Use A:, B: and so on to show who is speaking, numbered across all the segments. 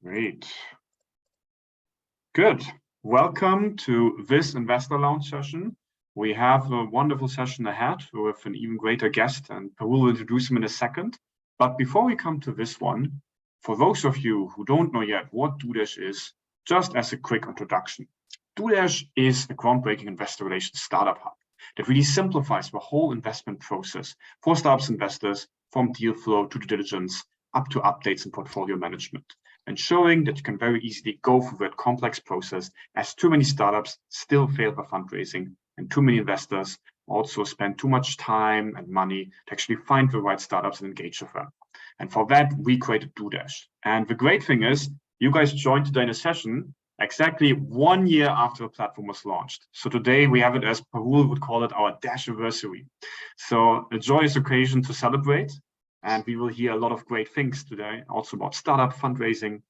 A: Great. Good. Welcome to this Investor Lounge session. We have a wonderful session ahead with an even greater guest, and Parul will introduce him in a second. But before we come to this one, for those of you who don't know yet what DueDash is, just as a quick introduction, DueDash is a groundbreaking investor relations startup hub that really simplifies the whole investment process for startups investors, from deal flow to due diligence, up to updates and portfolio management, ensuring that you can very easily go through that complex process, as too many startups still fail by fundraising, and too many investors also spend too much time and money to actually find the right startups and engage with them. And for that, we created DueDash. And the great thing is, you guys joined today in a session exactly 1 year after the platform was launched. So today we have it, as Parul would call it, our Dash anniversary. So a joyous occasion to celebrate. And we will hear a lot of great things today, also about startup fundraising.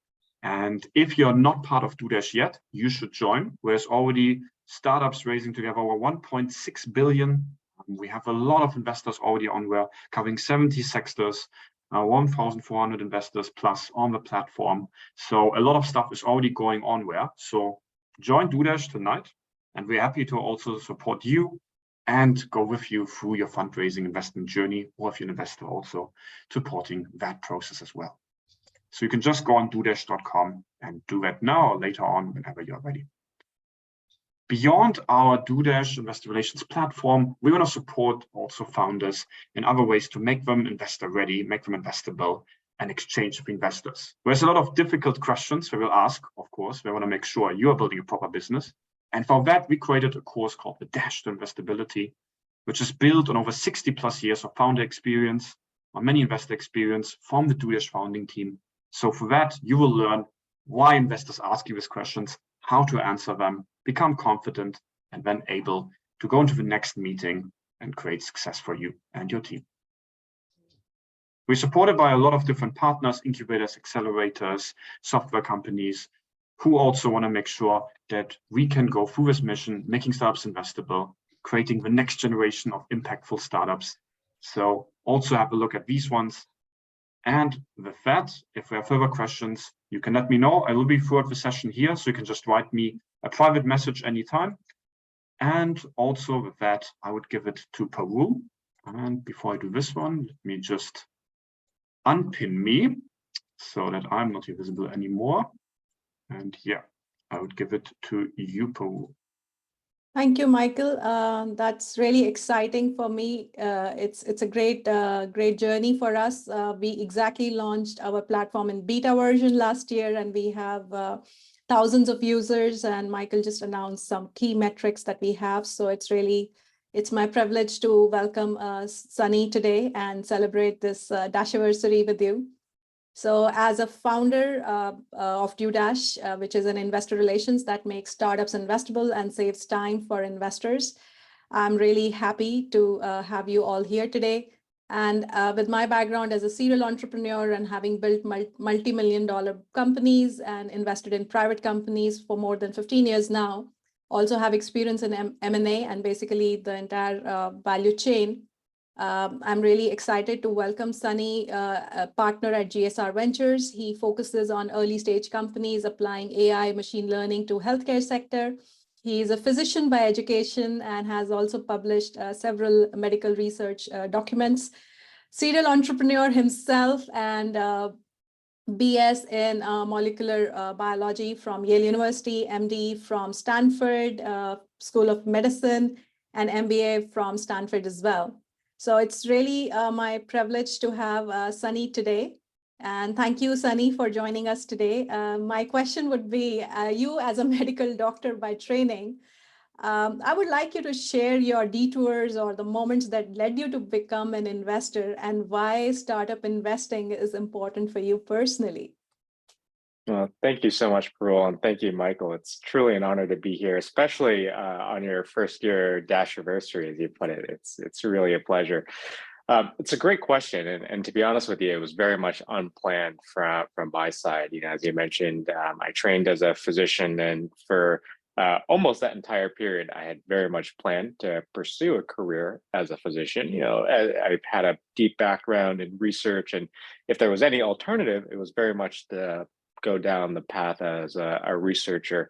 A: And if you're not part of DueDash yet, you should join. There's already startups raising together over 1.6 billion. We have a lot of investors already on there, covering 70 sectors, 1,400 investors plus on the platform. So a lot of stuff is already going on there. So join DueDash tonight, and we're happy to also support you and go with you through your fundraising investment journey, or if you're an investor, also supporting that process as well. So you can just go on DueDash.com and do that now or later on, whenever you're ready. Beyond our DueDash Investor Relations platform, we want to support also founders in other ways to make them investor ready, make them investable, and exchange with investors. There's a lot of difficult questions we will ask, of course. We want to make sure you are building a proper business. And for that, we created a course called the Dash to Investability, which is built on over 60 plus years of founder experience, on many investor experience from the DueDash founding team. So for that, you will learn why investors ask you these questions, how to answer them, become confident, and then able to go into the next meeting and create success for you and your team. We're supported by a lot of different partners, incubators, accelerators, software companies, who also want to make sure that we can go through this mission, making startups investable, creating the next generation of impactful startups. So also have a look at these ones. And with that, if there are further questions, you can let me know. I will be throughout the session here, so you can just write me a private message anytime. And also with that, I would give it to Parul. And before I do this one, let me just unpin me so that I'm not visible anymore. And yeah, I would give it to you, Parul.
B: Thank you, Michael. That's really exciting for me. It's a great journey for us. We exactly launched our platform in beta version last year, and we have thousands of users. And Michael just announced some key metrics that we have. So it's my privilege to welcome Sunny today and celebrate this Dash anniversary with you. So as a founder of DueDash, which is an investor relations that makes startups investable and saves time for investors, I'm really happy to have you all here today. And with my background as a serial entrepreneur and having built multi-million-dollar companies and invested in private companies for more than 15 years now, also have experience in M&A and basically the entire value chain. I'm really excited to welcome Sunny, a partner at GSR Ventures. He focuses on early stage companies applying AI machine learning to healthcare sector. He is a physician by education and has also published several medical research documents. Serial entrepreneur himself and BS in molecular biology from Yale University, MD from Stanford School of Medicine, and MBA from Stanford as well. So it's really my privilege to have Sunny today. And thank you, Sunny, for joining us today. My question would be, you as a medical doctor by training, I would like you to share your detours or the moments that led you to become an investor and why startup investing is important for you personally.
C: Well, thank you so much, Parul, and thank you, Michael. It's truly an honor to be here, especially on your first year Dash anniversary, as you put it. It's really a pleasure. It's a great question, and to be honest with you, it was very much unplanned from my side. You know, as you mentioned, I trained as a physician, and for almost that entire period, I had very much planned to pursue a career as a physician. You know, I've had a deep background in research, and if there was any alternative, it was very much the go down the path as a researcher.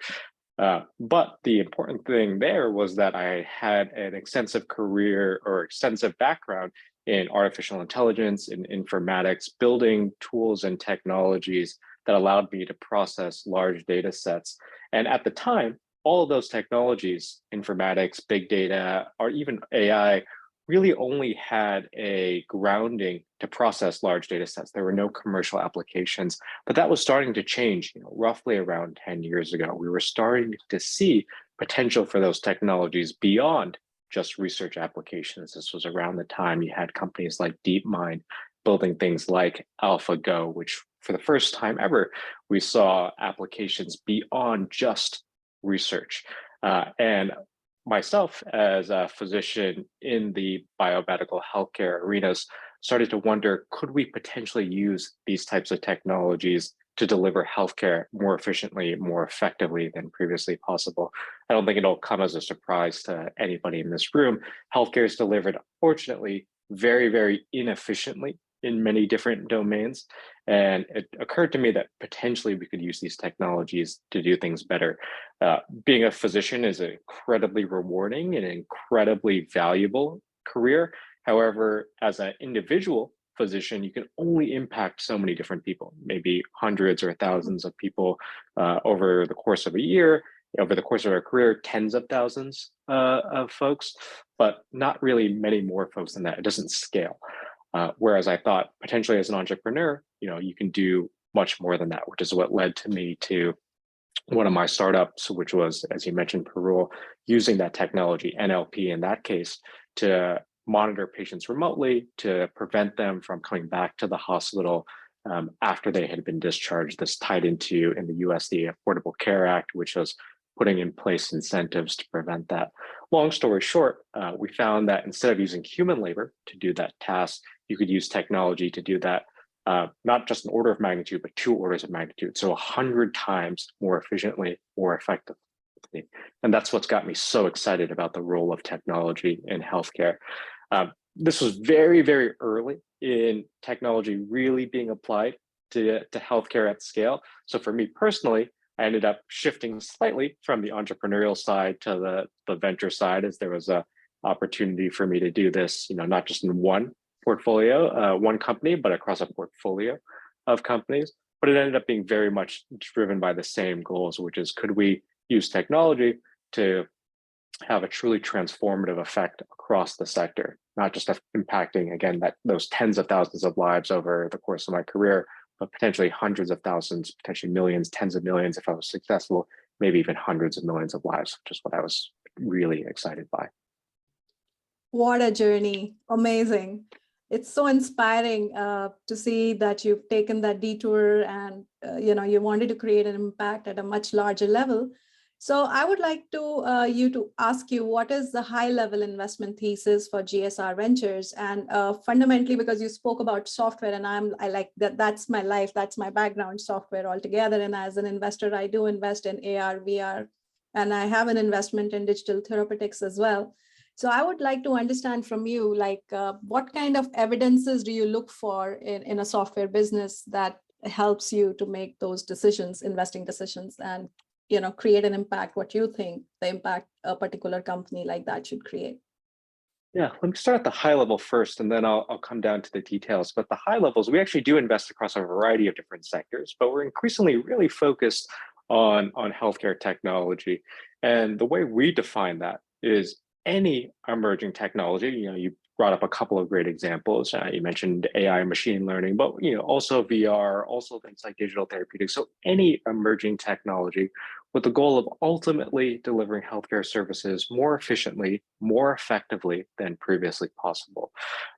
C: But the important thing there was that I had an extensive career or extensive background in artificial intelligence, in informatics, building tools and technologies that allowed me to process large data sets. And at the time, all of those technologies, informatics, big data, or even AI, really only had a grounding to process large data sets. There were no commercial applications, but that was starting to change, roughly around 10 years ago. We were starting to see potential for those technologies beyond just research applications. This was around the time you had companies like DeepMind building things like AlphaGo, which for the first time ever, we saw applications beyond just research. And myself, as a physician in the biomedical healthcare arenas, started to wonder, could we potentially use these types of technologies to deliver healthcare more efficiently, more effectively than previously possible? I don't think it'll come as a surprise to anybody in this room. Healthcare is delivered, unfortunately, very, very inefficiently in many different domains. And it occurred to me that potentially we could use these technologies to do things better. Being a physician is an incredibly rewarding and incredibly valuable career. However, as an individual physician, you can only impact so many different people, maybe hundreds or thousands of people over the course of a year, over the course of our career, tens of thousands of folks, but not really many more folks than that. It doesn't scale. Whereas I thought potentially as an entrepreneur, you can do much more than that, which is what led to me to one of my startups, which was, as you mentioned, Parul, using that technology, NLP in that case, to monitor patients remotely, to prevent them from coming back to the hospital after they had been discharged. This tied into, in the US, the Affordable Care Act, which was putting in place incentives to prevent that. Long story short, we found that instead of using human labor to do that task, you could use technology to do that, not just an order of magnitude, but 2 orders of magnitude. So 100 times more efficiently, more effectively. And that's what's got me so excited about the role of technology in healthcare. This was very, very early in technology really being applied to healthcare at scale. So for me personally, I ended up shifting slightly from the entrepreneurial side to the venture side, as there was a opportunity for me to do this, not just in one portfolio, one company, but across a portfolio of companies. But it ended up being very much driven by the same goals, which is, could we use technology to have a truly transformative effect across the sector, not just impacting, again, those tens of thousands of lives over the course of my career, but potentially hundreds of thousands, potentially millions, tens of millions, if I was successful, maybe even hundreds of millions of lives, which is what I was really excited by.
B: What a journey. Amazing. It's so inspiring to see that you've taken that detour and you wanted to create an impact at a much larger level. So I would like to ask you, what is the high-level investment thesis for GSR Ventures? And fundamentally, because you spoke about software, and I like that. That's my life. That's my background, software altogether. And as an investor, I do invest in AR, VR, and I have an investment in digital therapeutics as well. So I would like to understand from you, what kind of evidences do you look for in a software business that helps you to make those decisions, investing decisions, and create an impact, what you think the impact a particular company like that should create?
C: Yeah, let me start at the high level first, and then I'll come down to the details. But the high levels, we actually do invest across a variety of different sectors, but we're increasingly really focused on healthcare technology. And the way we define that is any emerging technology. You brought up a couple of great examples. You mentioned AI and machine learning, but also VR, also things like digital therapeutics. So any emerging technology with the goal of ultimately delivering healthcare services more efficiently, more effectively than previously possible.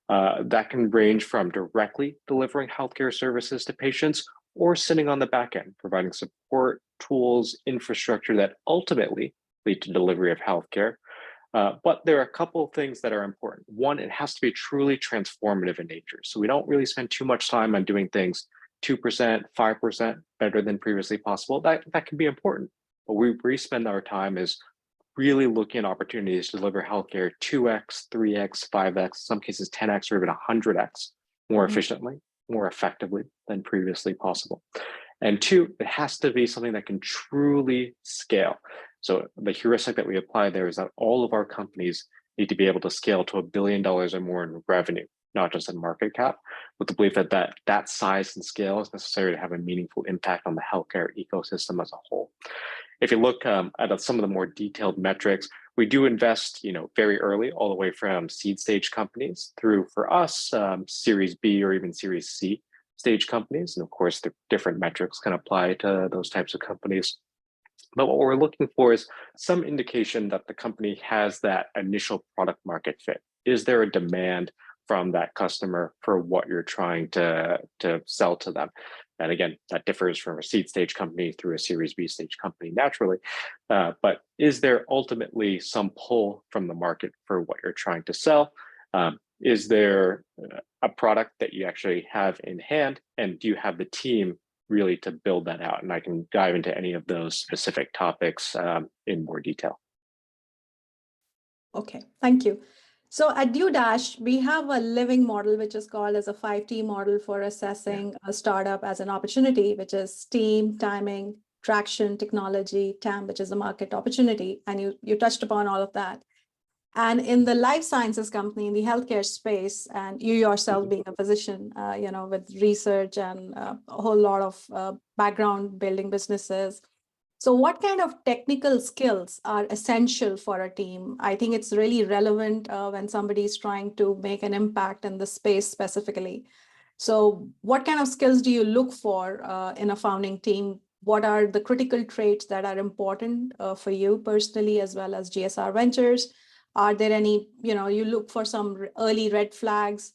C: That can range from directly delivering healthcare services to patients, or sitting on the back end, providing support, tools, infrastructure that ultimately lead to delivery of healthcare. But there are a couple of things that are important. One, it has to be truly transformative in nature. So we don't really spend too much time on doing things 2%, 5% better than previously possible. That can be important. But where we spend our time is really looking at opportunities to deliver healthcare 2x, 3x, 5x, in some cases 10x or even 100x more efficiently, more effectively than previously possible. And two, it has to be something that can truly scale. So the heuristic that we apply there is that all of our companies need to be able to scale to $1 billion or more in revenue, not just in market cap, with the belief that that size and scale is necessary to have a meaningful impact on the healthcare ecosystem as a whole. If you look at some of the more detailed metrics, we do invest, very early, all the way from seed stage companies through, for us, Series B or even Series C stage companies. And of course, the different metrics can apply to those types of companies. But what we're looking for is some indication that the company has that initial product market fit. Is there a demand from that customer for what you're trying to sell to them? And again, that differs from a seed stage company through a Series B stage company naturally. But is there ultimately some pull from the market for what you're trying to sell? Is there a product that you actually have in hand? And do you have the team really to build that out? And I can dive into any of those specific topics in more detail.
B: Okay, thank you. So at DueDash, we have a living model, which is called as a 5T model for assessing a startup as an opportunity, which is team, timing, traction, technology, TAM, which is a market opportunity. And you touched upon all of that. And in the life sciences company, in the healthcare space, and you yourself being a physician, with research and a whole lot of background building businesses. So what kind of technical skills are essential for a team? I think it's really relevant when somebody is trying to make an impact in the space specifically. So what kind of skills do you look for in a founding team? What are the critical traits that are important for you personally, as well as GSR Ventures? Are there any, you look for some early red flags?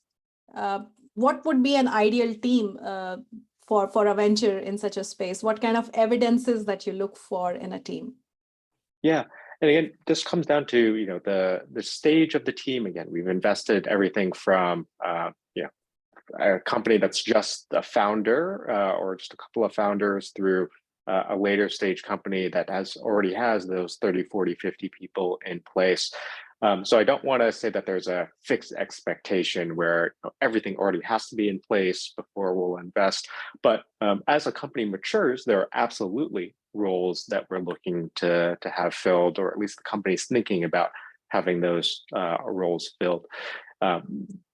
B: What would be an ideal team for a venture in such a space? What kind of evidences that you look for in a team?
C: Yeah, and again, this comes down to the stage of the team. Again, we've invested everything from a company that's just a founder or just a couple of founders through a later stage company that already has those 30, 40, 50 people in place. So I don't want to say that there's a fixed expectation where everything already has to be in place before we'll invest. But as a company matures, there are absolutely roles that we're looking to have filled, or at least the company's thinking about having those roles filled.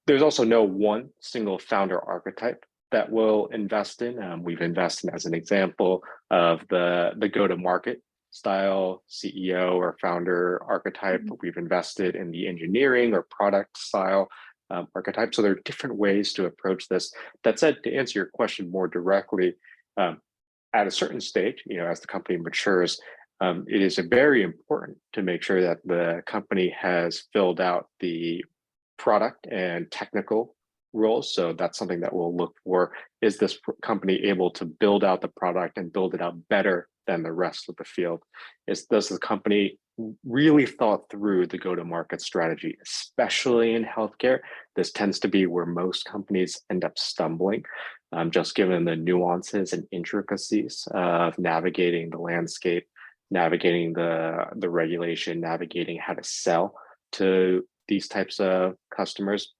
C: There's also no one single founder archetype that we'll invest in. We've invested, as an example, of the go-to-market style CEO or founder archetype. We've invested in the engineering or product style archetype. So there are different ways to approach this. That said, to answer your question more directly, at a certain stage, as the company matures, it is very important to make sure that the company has filled out the product and technical roles. So that's something that we'll look for. Is this company able to build out the product and build it out better than the rest of the field? Does the company really thought through the go-to-market strategy, especially in healthcare? This tends to be where most companies end up stumbling, just given the nuances and intricacies of navigating the landscape, navigating the regulation, navigating how to sell to these types of customers.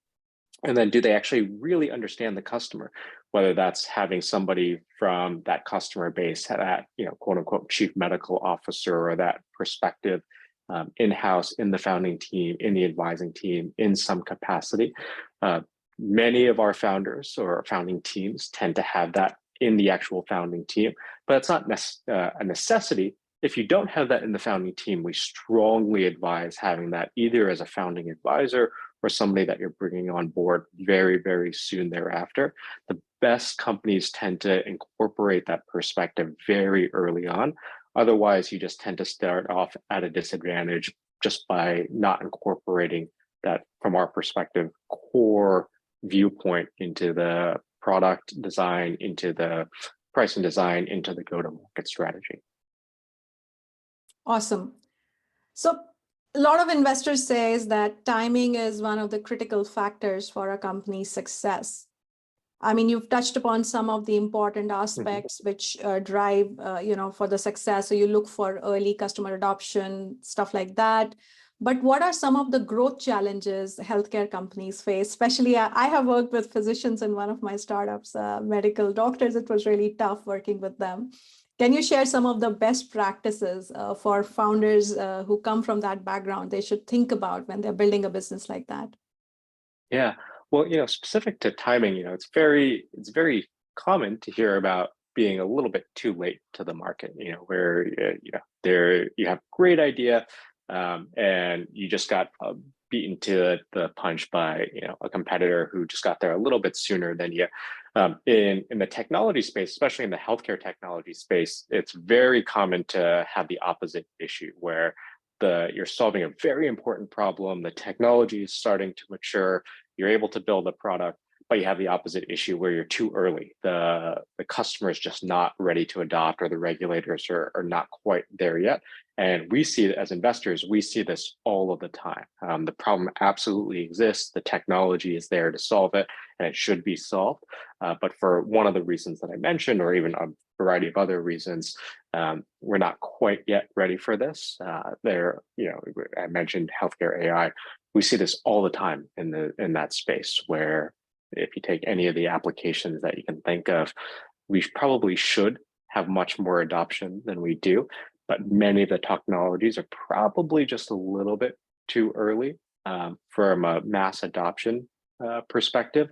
C: And then do they actually really understand the customer? Whether that's having somebody from that customer base, that quote unquote chief medical officer, or that perspective in-house in the founding team, in the advising team, in some capacity. Many of our founders or founding teams tend to have that in the actual founding team, but it's not a necessity. If you don't have that in the founding team, we strongly advise having that either as a founding advisor or somebody that you're bringing on board very, very soon thereafter. The best companies tend to incorporate that perspective very early on. Otherwise, you just tend to start off at a disadvantage just by not incorporating that, from our perspective, core viewpoint into the product design, into the pricing design, into the go-to-market strategy.
B: Awesome. So a lot of investors say that timing is one of the critical factors for a company's success. I mean, you've touched upon some of the important aspects which drive, for the success. So you look for early customer adoption, stuff like that. But what are some of the growth challenges healthcare companies face? Especially, I have worked with physicians in one of my startups, medical doctors. It was really tough working with them. Can you share some of the best practices for founders who come from that background they should think about when they're building a business like that?
C: Yeah, well, specific to timing, it's very common to hear about being a little bit too late to the market. Where there you have great idea, and you just got beaten to the punch by a competitor who just got there a little bit sooner than you. In the technology space, especially in the healthcare technology space, it's very common to have the opposite issue where you're solving a very important problem. The technology is starting to mature. You're able to build a product, but you have the opposite issue where you're too early. The customer is just not ready to adopt, or the regulators are not quite there yet. And we see it as investors, we see this all of the time. The problem absolutely exists. The technology is there to solve it, and it should be solved. But for one of the reasons that I mentioned, or even a variety of other reasons, we're not quite yet ready for this. I mentioned healthcare AI. We see this all the time in that space, where if you take any of the applications that you can think of, we probably should have much more adoption than we do. But many of the technologies are probably just a little bit too early from a mass adoption perspective.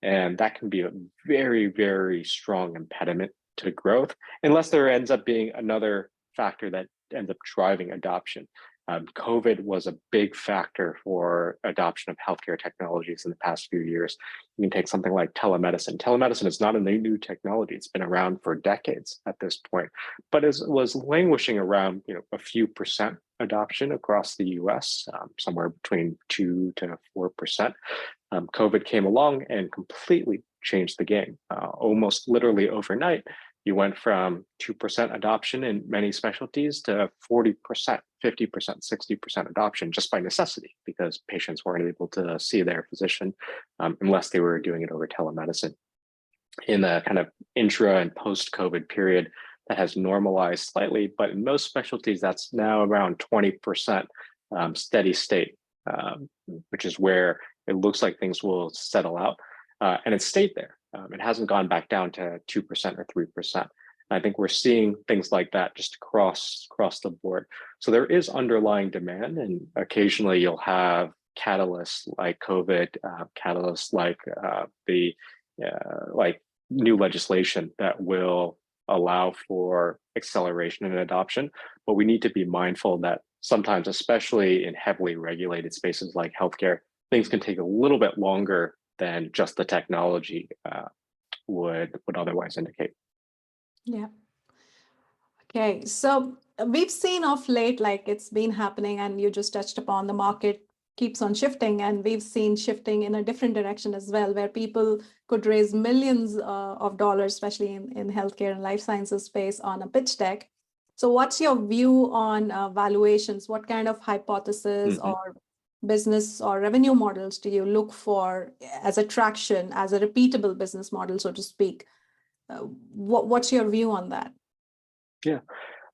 C: And that can be a very, very strong impediment to growth, unless there ends up being another factor that ends up driving adoption. COVID was a big factor for adoption of healthcare technologies in the past few years. You can take something like telemedicine. Telemedicine is not a new technology. It's been around for decades at this point, but it was languishing around a few percent adoption across the US, somewhere between 2 to 4%. COVID came along and completely changed the game. Almost literally overnight, you went from 2% adoption in many specialties to 40%, 50%, 60% adoption just by necessity, because patients weren't able to see their physician unless they were doing it over telemedicine. In the kind of intra and post-COVID period, that has normalized slightly, but in most specialties, that's now around 20% steady state, which is where it looks like things will settle out. And it stayed there. It hasn't gone back down to 2% or 3%. I think we're seeing things like that just across the board. So there is underlying demand, and occasionally you'll have catalysts like COVID, catalysts like like new legislation that will allow for acceleration and adoption. But we need to be mindful that sometimes, especially in heavily regulated spaces like healthcare, things can take a little bit longer than just the technology would otherwise indicate.
B: Yeah. Okay, so we've seen of late, like it's been happening, and you just touched upon the market keeps on shifting, and we've seen shifting in a different direction as well, where people could raise millions of dollars, especially in healthcare and life sciences space, on a pitch deck. So what's your view on valuations? What kind of hypothesis or business or revenue models do you look for as a traction, as a repeatable business model, so to speak? What's your view on that?
C: Yeah,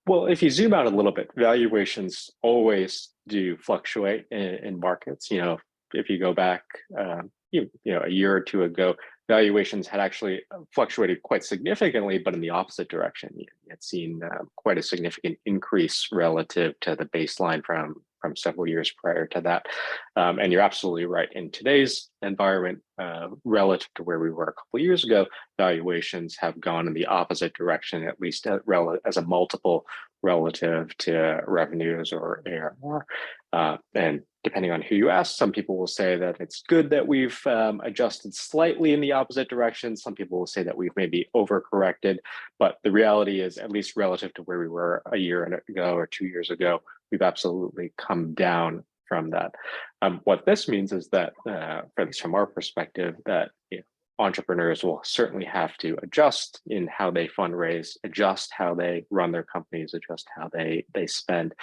C: well, if you zoom out a little bit, valuations always do fluctuate in markets. If you go back, a year or two ago, valuations had actually fluctuated quite significantly, but in the opposite direction. You had seen quite a significant increase relative to the baseline from several years prior to that. And you're absolutely right. In today's environment, relative to where we were a couple of years ago, valuations have gone in the opposite direction, at least as a multiple relative to revenues or ARR. And depending on who you ask, some people will say that it's good that we've adjusted slightly in the opposite direction. Some people will say that we've maybe overcorrected. But the reality is, at least relative to where we were a year ago or 2 years ago, we've absolutely come down from that. What this means is that, at least from our perspective, that entrepreneurs will certainly have to adjust in how they fundraise, adjust how they run their companies, adjust how they spend.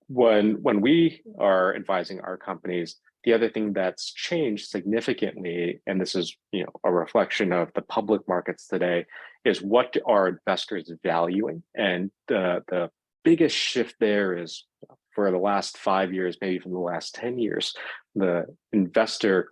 C: When we are advising our companies, the other thing that's changed significantly, and this is a reflection of the public markets today, is what are investors valuing? And the biggest shift there is for the last 5 years, maybe even the last 10 years, the investor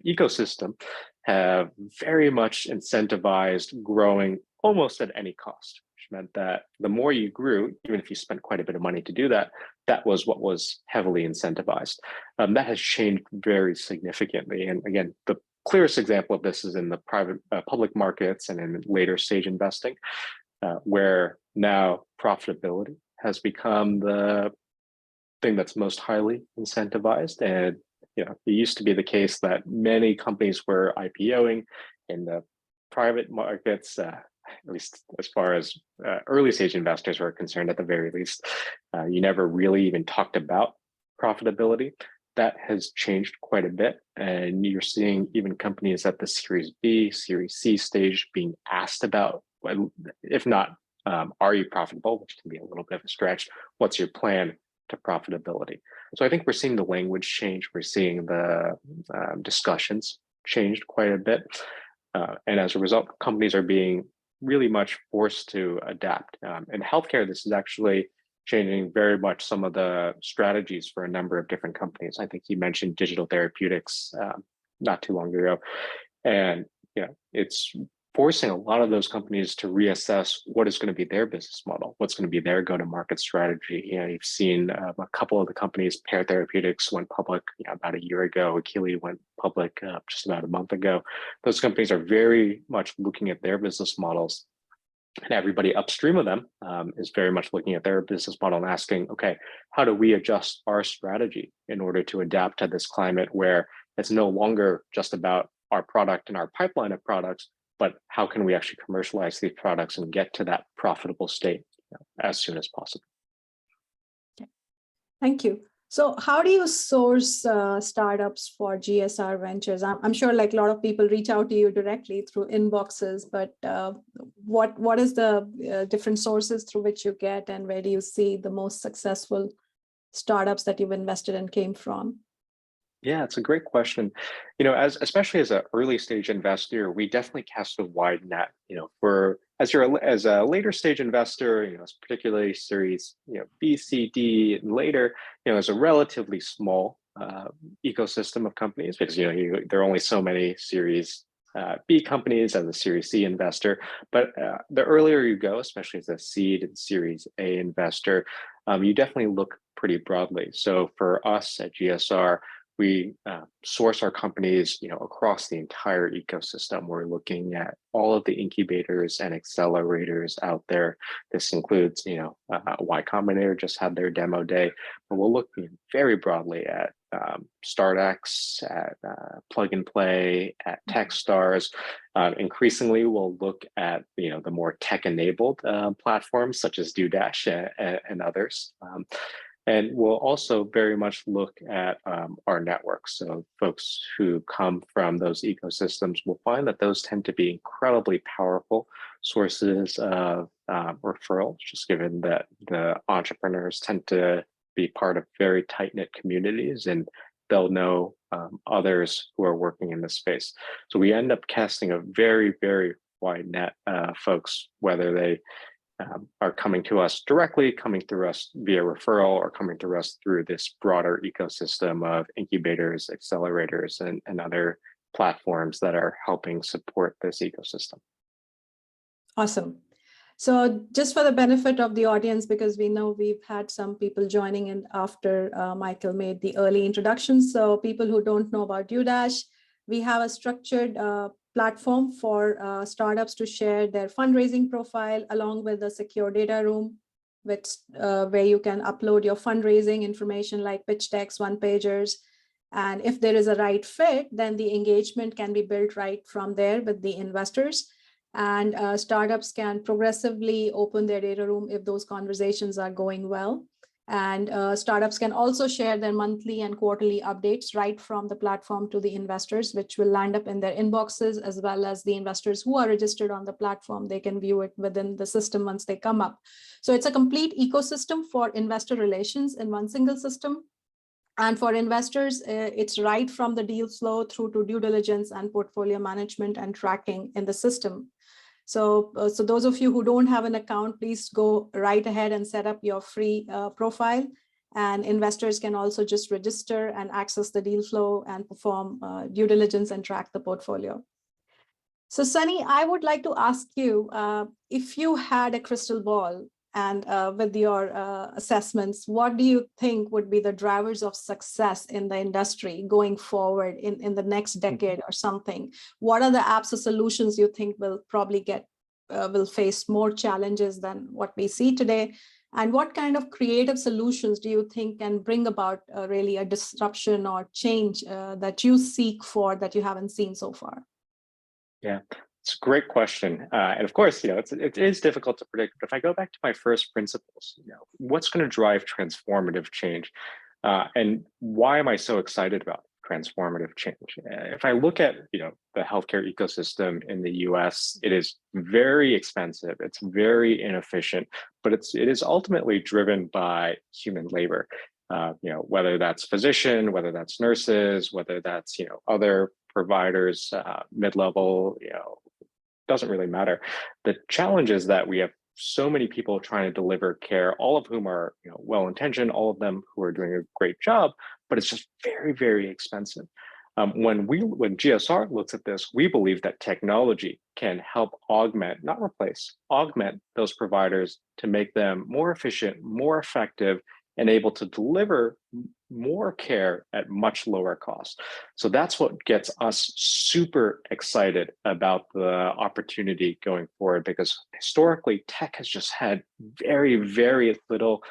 C: ecosystem have very much incentivized growing almost at any cost, which meant that the more you grew, even if you spent quite a bit of money to do that, that was what was heavily incentivized. That has changed very significantly. And again, the clearest example of this is in the public markets and in later stage investing, where now profitability has become the thing that's most highly incentivized. And it used to be the case that many companies were IPOing in the private markets, at least as far as early stage investors were concerned, at the very least. You never really even talked about profitability. That has changed quite a bit. And you're seeing even companies at the Series B, Series C stage being asked about, if not, are you profitable, which can be a little bit of a stretch, what's your plan to profitability? So I think we're seeing the language change. We're seeing the discussions changed quite a bit. And as a result, companies are being really much forced to adapt. In healthcare, this is actually changing very much some of the strategies for a number of different companies. I think you mentioned digital therapeutics not too long ago. And it's forcing a lot of those companies to reassess what is going to be their business model, what's going to be their go-to-market strategy. You've seen a couple of the companies, Pear Therapeutics went public about a year ago. Akili went public just about a month ago. Those companies are very much looking at their business models, and everybody upstream of them is very much looking at their business model and asking, okay, how do we adjust our strategy in order to adapt to this climate where it's no longer just about our product and our pipeline of products, but how can we actually commercialize these products and get to that profitable state as soon as possible?
B: Okay. Thank you. So how do you source startups for GSR Ventures? I'm sure like a lot of people reach out to you directly through inboxes, but what is the different sources through which you get, and where do you see the most successful startups that you've invested in came from?
C: Yeah, it's a great question. Especially as an early stage investor, we definitely cast a wide net. As a later stage investor, particularly series B, C, D, and later, there's a relatively small ecosystem of companies because there are only so many series B companies as a series C investor. But the earlier you go, especially as a seed and series A investor, you definitely look pretty broadly. So for us at GSR, we source our companies, across the entire ecosystem. We're looking at all of the incubators and accelerators out there. This includes, Y Combinator just had their demo day, but we'll look very broadly at StartX, at Plug and Play, at Techstars. Increasingly, we'll look at the more tech-enabled platforms such as DueDash and others. And we'll also very much look at our networks. So folks who come from those ecosystems will find that those tend to be incredibly powerful sources of referrals, just given that the entrepreneurs tend to be part of very tight-knit communities, and they'll know others who are working in this space. So we end up casting a very, very wide net, folks, whether they are coming to us directly, coming through us via referral, or coming through us through this broader ecosystem of incubators, accelerators, and other platforms that are helping support this ecosystem.
B: Awesome. So just for the benefit of the audience, because we know we've had some people joining in after Michael made the early introduction. So people who don't know about DueDash, we have a structured platform for startups to share their fundraising profile along with a secure data room, where you can upload your fundraising information like pitch decks, one-pagers. And if there is a right fit, then the engagement can be built right from there with the investors. And startups can progressively open their data room if those conversations are going well. And startups can also share their monthly and quarterly updates right from the platform to the investors, which will land up in their inboxes, as well as the investors who are registered on the platform. They can view it within the system once they come up. So it's a complete ecosystem for investor relations in one single system. And for investors, it's right from the deal flow through to due diligence and portfolio management and tracking in the system. So those of you who don't have an account, please go right ahead and set up your free profile. And investors can also just register and access the deal flow and perform due diligence and track the portfolio. So Sunny, I would like to ask you, if you had a crystal ball and with your assessments, what do you think would be the drivers of success in the industry going forward in the next decade or something? What are the apps or solutions you think will probably will face more challenges than what we see today? And what kind of creative solutions do you think can bring about really a disruption or change that you seek for that you haven't seen so far?
C: Yeah, it's a great question. And of course, it is difficult to predict. But if I go back to my first principles, what's going to drive transformative change? And why am I so excited about transformative change? If I look at, the healthcare ecosystem in the US, it is very expensive. It's very inefficient, but it is ultimately driven by human labor. Whether that's physician, whether that's nurses, whether that's, other providers, mid-level, doesn't really matter. The challenge is that we have so many people trying to deliver care, all of whom are well-intentioned, all of them who are doing a great job, but it's just very, very expensive. When GSR looks at this, we believe that technology can help augment, not replace, augment those providers to make them more efficient, more effective, and able to deliver more care at much lower cost. So that's what gets us super excited about the opportunity going forward, because historically tech has just had very, very little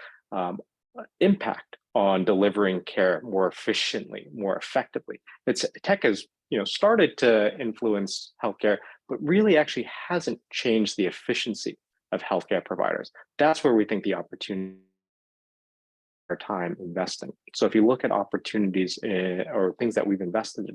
C: impact on delivering care more efficiently, more effectively. Tech has started to influence healthcare, but really actually hasn't changed the efficiency of healthcare providers. That's where we think the opportunity our time investing. So if you look at opportunities or things that we've invested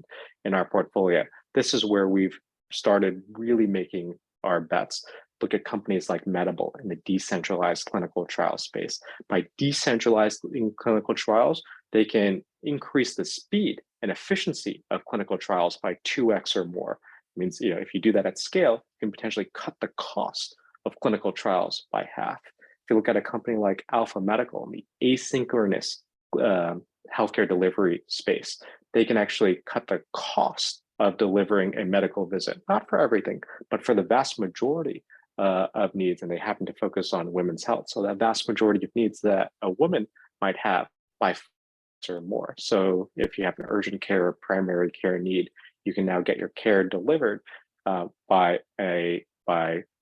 C: in our portfolio, this is where we've started really making our bets. Look at companies like Medable in the decentralized clinical trial space. By decentralizing clinical trials, they can increase the speed and efficiency of clinical trials by 2x or more. It means, if you do that at scale, you can potentially cut the cost of clinical trials by half. If you look at a company like Alpha Medical in the asynchronous healthcare delivery space, they can actually cut the cost of delivering a medical visit, not for everything, but for the vast majority of needs. And they happen to focus on women's health. So that vast majority of needs that a woman might have by or more. So if you have an urgent care or primary care need, you can now get your care delivered by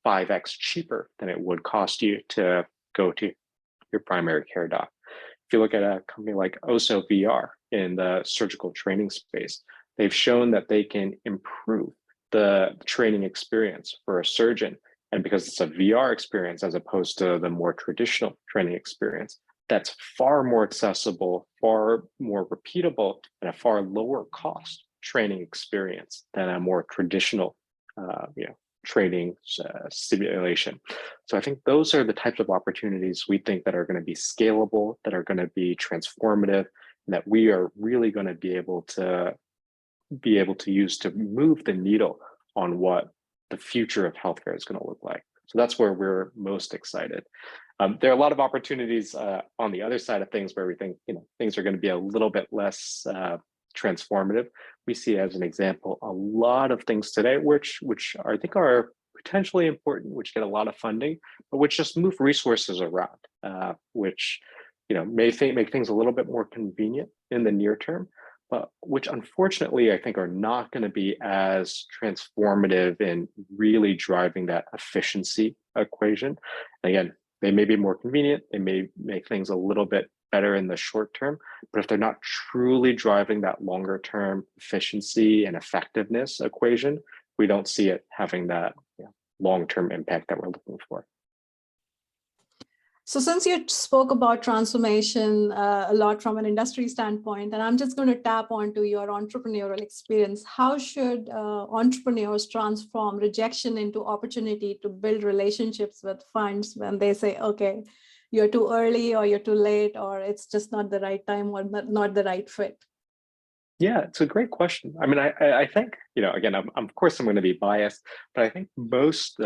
C: 5x cheaper than it would cost you to go to your primary care doc. If you look at a company like Oso VR in the surgical training space, they've shown that they can improve the training experience for a surgeon. And because it's a VR experience as opposed to the more traditional training experience, that's far more accessible, far more repeatable, and a far lower cost training experience than a more traditional training simulation. So I think those are the types of opportunities we think that are going to be scalable, that are going to be transformative, and that we are really going to be able to use to move the needle on what the future of healthcare is going to look like. So that's where we're most excited. There are a lot of opportunities on the other side of things where we think things are going to be a little bit less transformative. We see, as an example, a lot of things today which I think are potentially important, which get a lot of funding, but which just move resources around, which may make things a little bit more convenient in the near term, but which unfortunately I think are not going to be as transformative in really driving that efficiency equation. And again, they may be more convenient, they may make things a little bit better in the short term, but if they're not truly driving that longer term efficiency and effectiveness equation, we don't see it having that long-term impact that we're looking for.
B: So since you spoke about transformation a lot from an industry standpoint, and I'm just going to tap onto your entrepreneurial experience, how should entrepreneurs transform rejection into opportunity to build relationships with funds when they say, okay, you're too early or you're too late, or it's just not the right time or not the right fit?
C: Yeah, it's a great question. I mean, I think, again, of course I'm going to be biased, but I think most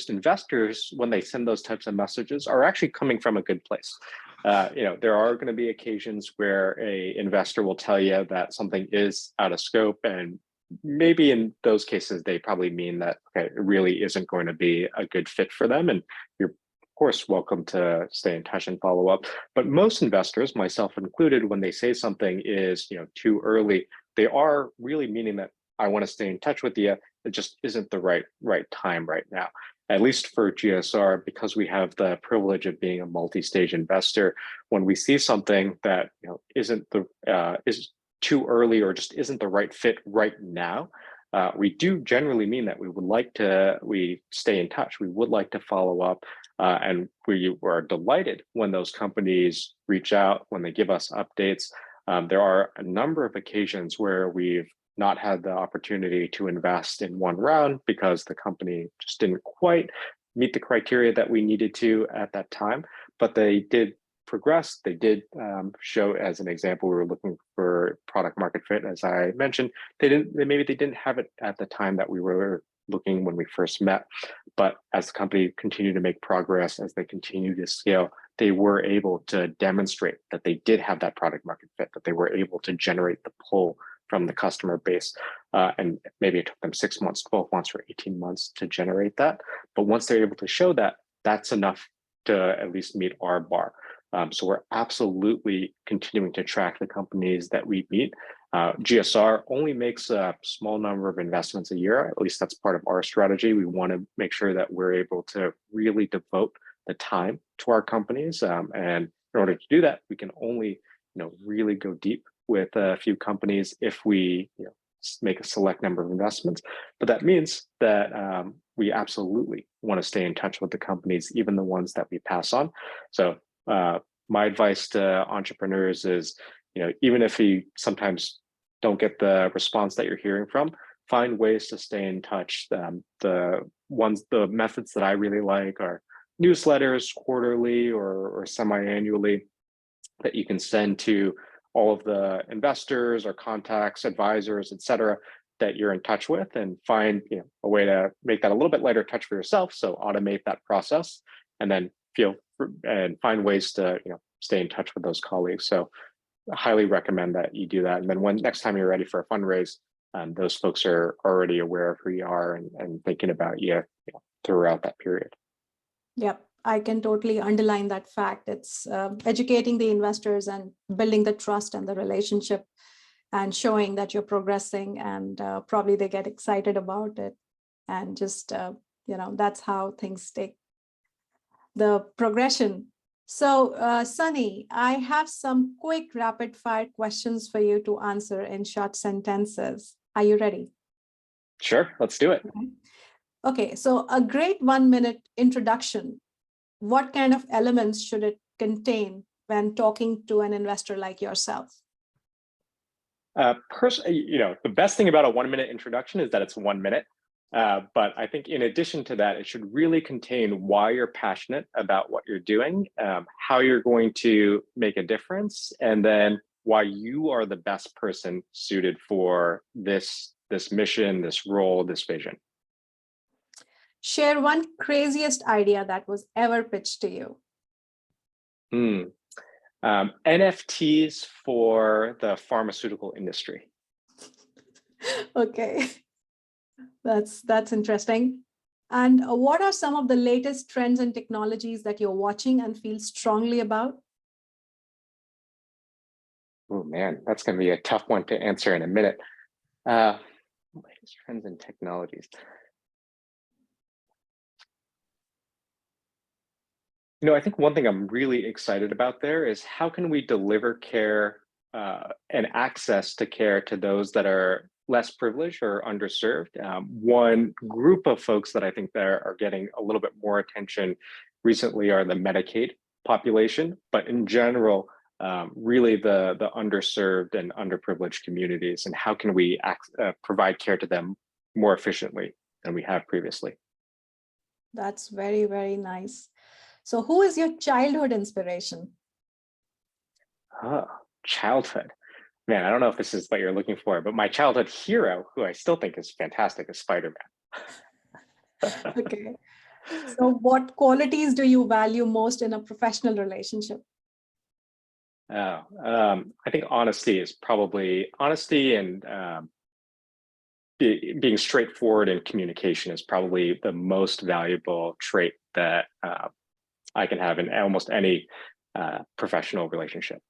C: investors, when they send those types of messages, are actually coming from a good place. There are going to be occasions where a investor will tell you that something is out of scope, and maybe in those cases they probably mean that, okay, it really isn't going to be a good fit for them, and you're of course welcome to stay in touch and follow up. But most investors, myself included, when they say something is too early, they are really meaning that I want to stay in touch with you. It just isn't the right time right now. At least for GSR, because we have the privilege of being a multi-stage investor, when we see something that isn't is too early or just isn't the right fit right now, we do generally mean that we stay in touch. We would like to follow up, and we are delighted when those companies reach out, when they give us updates. There are a number of occasions where we've not had the opportunity to invest in one round because the company just didn't quite meet the criteria that we needed to at that time, but they did progress. They did show, as an example, we were looking for product market fit, as I mentioned. Maybe they didn't have it at the time that we were looking when we first met, but as the company continued to make progress, as they continued to scale, they were able to demonstrate that they did have that product market fit, that they were able to generate the pull from the customer base. And maybe it took them 6 months, 12 months, or 18 months to generate that. But once they're able to show that, that's enough to at least meet our bar. So we're absolutely continuing to track the companies that we meet. GSR only makes a small number of investments a year. At least that's part of our strategy. We want to make sure that we're able to really devote the time to our companies. And in order to do that, we can only really go deep with a few companies if we make a select number of investments. But that means that we absolutely want to stay in touch with the companies, even the ones that we pass on. So my advice to entrepreneurs is, even if you sometimes don't get the response that you're hearing from, find ways to stay in touch. The methods that I really like are newsletters quarterly or semi-annually that you can send to all of the investors or contacts, advisors, et cetera, that you're in touch with, and find a way to make that a little bit lighter touch for yourself. So automate that process, and then find ways to stay in touch with those colleagues. So I highly recommend that you do that. And then next time you're ready for a fundraise, those folks are already aware of who you are and thinking about you throughout that period.
B: Yep, I can totally underline that fact. It's educating the investors and building the trust and the relationship and showing that you're progressing, and probably they get excited about it. And just, that's how things take the progression. So, Sunny, I have some quick rapid fire questions for you to answer in short sentences. Are you ready?
C: Sure, let's do it.
B: Okay, so a great 1-minute introduction. What kind of elements should it contain when talking to an investor like yourself?
C: The best thing about a 1-minute introduction is that it's 1 minute. But I think in addition to that, it should really contain why you're passionate about what you're doing, how you're going to make a difference, and then why you are the best person suited for this mission, this role, this vision.
B: Share one craziest idea that was ever pitched to you.
C: NFTs for the pharmaceutical industry.
B: Okay, that's interesting. And what are some of the latest trends and technologies that you're watching and feel strongly about?
C: Oh man, that's going to be a tough one to answer in a minute. Latest trends and technologies. I think one thing I'm really excited about there is how can we deliver care and access to care to those that are less privileged or underserved. One group of folks that I think that are getting a little bit more attention recently are the Medicaid population, but in general, really the underserved and underprivileged communities, and how can we provide care to them more efficiently than we have previously.
B: That's very, very nice. So who is your childhood inspiration?
C: Childhood. Man, I don't know if this is what you're looking for, but my childhood hero, who I still think is fantastic, is Spider-Man.
B: Okay. So what qualities do you value most in a professional relationship?
C: I think honesty is probably honesty, and being straightforward in communication is probably the most valuable trait that I can have in almost any professional relationship.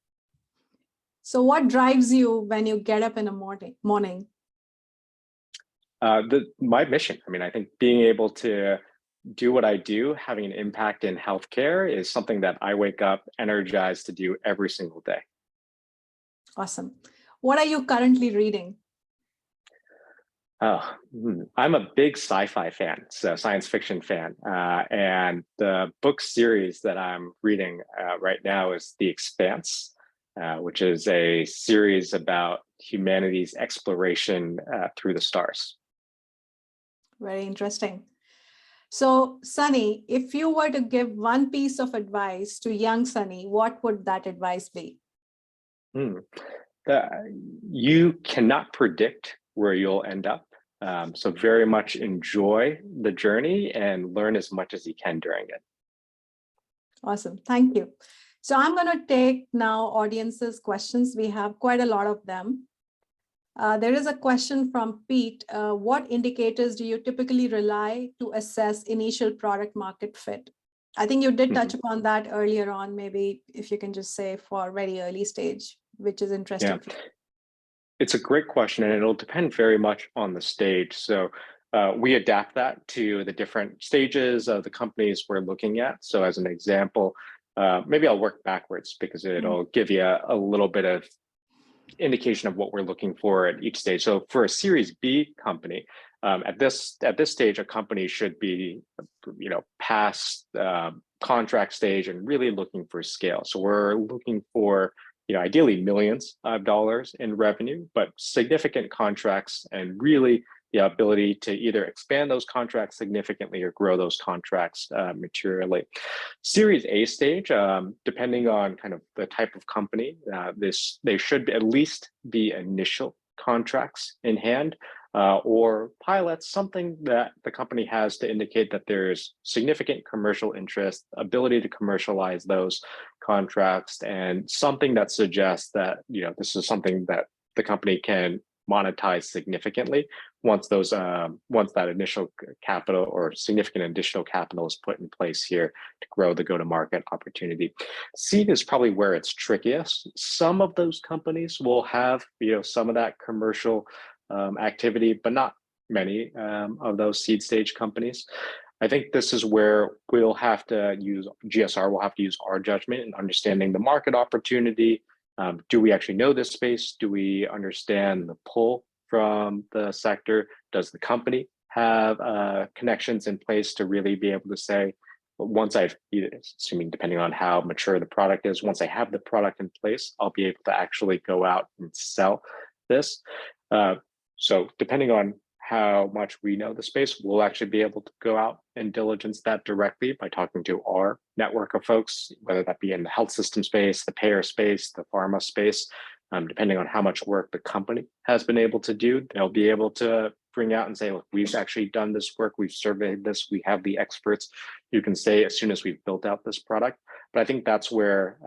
B: So what drives you when you get up in the morning?
C: My mission. I mean, I think being able to do what I do, having an impact in healthcare, is something that I wake up energized to do every single day.
B: Awesome. What are you currently reading?
C: Oh, I'm a big sci-fi fan, so science fiction fan. And the book series that I'm reading right now is The Expanse, which is a series about humanity's exploration through the stars.
B: Very interesting. So, Sunny, if you were to give one piece of advice to young Sunny, what would that advice be?
C: You cannot predict where you'll end up. So very much enjoy the journey and learn as much as you can during it.
B: Awesome. Thank you. So I'm going to take now audience's questions. We have quite a lot of them. There is a question from Pete. What indicators do you typically rely to assess initial product market fit? I think you did touch upon that earlier on. Maybe if you can just say for very early stage, which is interesting.
C: Yeah. It's a great question, and it'll depend very much on the stage. So we adapt that to the different stages of the companies we're looking at. So as an example, maybe I'll work backwards because it'll give you a little bit of indication of what we're looking for at each stage. So for a Series B company, at this stage, a company should be, past contract stage and really looking for scale. So we're looking for, ideally millions of dollars in revenue, but significant contracts, and really the ability to either expand those contracts significantly or grow those contracts materially. Series A stage, depending on kind of the type of company, they should at least be initial contracts in hand, or pilots, something that the company has to indicate that there's significant commercial interest, ability to commercialize those contracts, and something that suggests that this is something that the company can monetize significantly once that initial capital or significant additional capital is put in place here to grow the go-to-market opportunity. Seed is probably where it's trickiest. Some of those companies will have some of that commercial activity, but not many of those seed stage companies. I think this is where we'll have to use GSR. We'll have to use our judgment in understanding the market opportunity. Do we actually know this space? Do we understand the pull from the sector? Does the company have connections in place to really be able to say, once I've, assuming depending on how mature the product is, once I have the product in place, I'll be able to actually go out and sell this. So depending on how much we know the space, we'll actually be able to go out and diligence that directly by talking to our network of folks, whether that be in the health system space, the payer space, the pharma space. Depending on how much work the company has been able to do, they'll be able to bring out and say, look, we've actually done this work, we've surveyed this, we have the experts. You can say as soon as we've built out this product. But I think that's where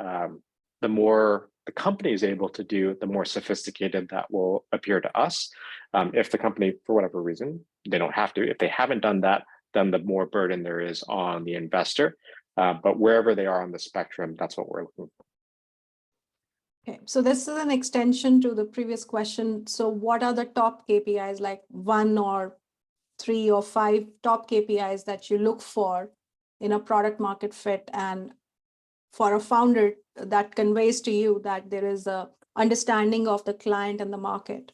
C: the more the company is able to do, the more sophisticated that will appear to us. If the company, for whatever reason, they don't have to, if they haven't done that, then the more burden there is on the investor. But wherever they are on the spectrum, that's what we're looking for.
B: Okay, so this is an extension to the previous question. So what are the top KPIs, like 1 or 3 or 5 top KPIs that you look for in a product market fit, and for a founder that conveys to you that there is a understanding of the client and the market?